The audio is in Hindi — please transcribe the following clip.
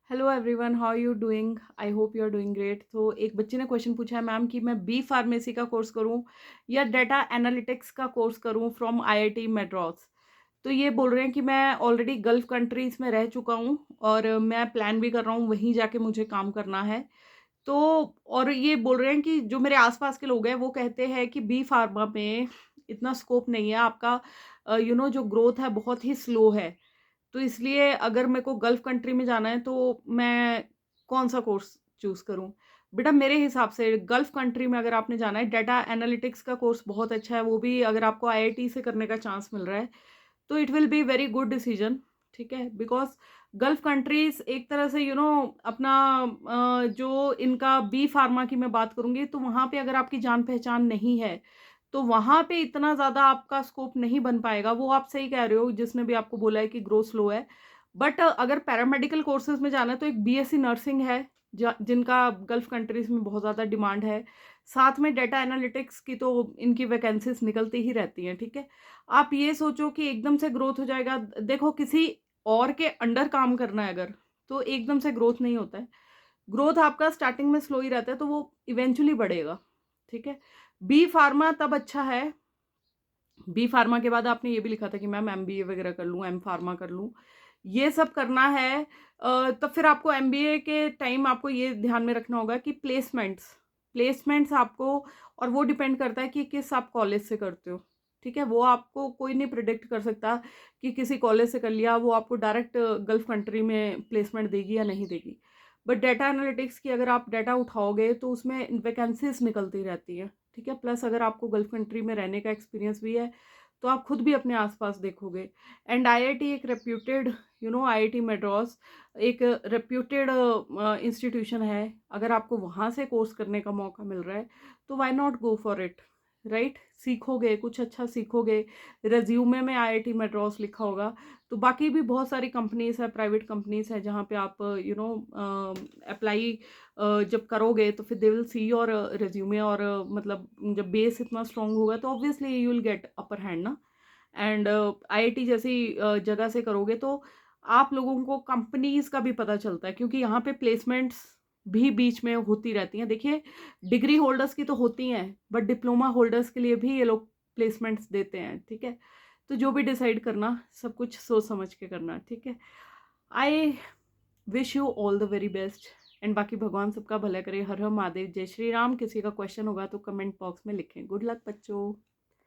Hello everyone, how you doing? I hope you are doing great. तो एक बच्चे ने क्वेश्चन पूछा है मैम कि मैं बी फार्मेसी का कोर्स करूं या डेटा एनालिटिक्स का कोर्स करूं फ्रॉम आईआईटी मद्रास। तो ये बोल रहे हैं कि मैं ऑलरेडी गल्फ कंट्रीज में रह चुका हूं और मैं प्लान भी कर रहा हूं वहीं जाके मुझे काम करना है। तो और ये बोल रहे हैं कि जो मेरे आसपास के लोग हैं वो कहते हैं कि बी फार्मा में इतना स्कोप नहीं है आपका, जो ग्रोथ है बहुत ही स्लो है। तो इसलिए अगर मेरे को गल्फ कंट्री में जाना है तो मैं कौन-सा कोर्स चूज़ करूँ? बेटा मेरे हिसाब से गल्फ कंट्री में अगर आपने जाना है, डेटा एनालिटिक्स का कोर्स बहुत अच्छा है, वो भी अगर आपको आईआईटी से करने का चांस मिल रहा है, तो it will be very good decision, ठीक है? बिकॉज़ गल्फ कंट्रीज़ एक तरह से अपना जो इनका बी फार्मा की मैं बात करूँगी, तो वहाँ पे अगर आपकी जान-पहचान नहीं है, तो वहाँ पे इतना ज़्यादा आपका स्कोप नहीं बन पाएगा। वो आप सही कह रहे हो जिसने भी आपको बोला है कि ग्रोथ स्लो है। बट अगर पैरामेडिकल कोर्सेज़ में जाना है तो एक बीएससी नर्सिंग है, ज जिनका गल्फ कंट्रीज़ में बहुत ज़्यादा डिमांड है। साथ में डेटा एनालिटिक्स की तो इनकी वैकेंसीज़ निकलती ही रहती हैं, ठीक है? आप ये सोचो कि एकदम से ग्रोथ हो जाएगा। देखो किसी और के अंडर काम करना है अगर, तो एकदम से ग्रोथ नहीं होता है। ग्रोथ आपका स्टार्टिंग में स्लो ही रहता है, तो वो इवेंचुअली बढ़ेगा, ठीक है? बी फार्मा तब अच्छा है। बी फार्मा के बाद आपने ये भी लिखा था कि मैम एमबीए वगैरह कर लूँ, एम फार्मा कर लूँ। ये सब करना है तब फिर आपको एमबीए के टाइम आपको ये ध्यान में रखना होगा कि प्लेसमेंट्स प्लेसमेंट्स आपको, और वो डिपेंड करता है कि किस आप कॉलेज से करते हो, ठीक है? वो आपको कोई नहीं प्रिडिक्ट कर सकता कि किसी कॉलेज से कर लिया वो आपको डायरेक्ट गल्फ कंट्री में प्लेसमेंट देगी या नहीं देगी। बट डेटा एनालिटिक्स की अगर आप डाटा उठाओगे तो उसमें वैकेंसीज़ निकलती रहती हैं, ठीक है? प्लस अगर आपको गल्फ कंट्री में रहने का एक्सपीरियंस भी है, तो आप खुद भी अपने आस-पास देखोगे। एंड आईआईटी एक रेप्यूटेड, आईआईटी मद्रास एक रेप्यूटेड इंस्टीट्यूशन है। अगर आपको वहाँ से कोर्स करने का मौका मिल रहा है, तो why not go for it, right? सीखोगे, कुछ अच्छा सीखोगे, रिज़्यूमे में आईआईटी मद्रास लिखा होगा, तो बाकी भी बहुत सारी कंपनीज़ हैं, प्राइवेट कंपनीज़ हैं, जहाँ पे आप अप्लाई जब करोगे तो फिर they will see your resume, और मतलब जब बेस इतना स्ट्रांग होगा तो obviously you will get upper hand ना। एंड आईआईटी जैसी जगह से करोगे तो आप लोगों को कंपनीज का भी पता चलता है, क्योंकि यहाँ पे प्लेसमेंट्स भी बीच में होती रहती हैं। देखिए, डिग्री होल्डर्स की तो होती हैं, बट डिप्लोमा होल्डर्स के लिए भी ये लोग प्लेसमेंट्स देते हैं, ठीक है? तो जो भी डिसाइड करना, सब कुछ सोच समझ के करना, ठीक है? I wish you all the very best. And बाकी भगवान सबका भला करे। हर हर महादेव, जय श्री राम। किसी का क्वेश्चन होगा तो कमेंट बॉक्स में लिखें। गुड लक बच्चों।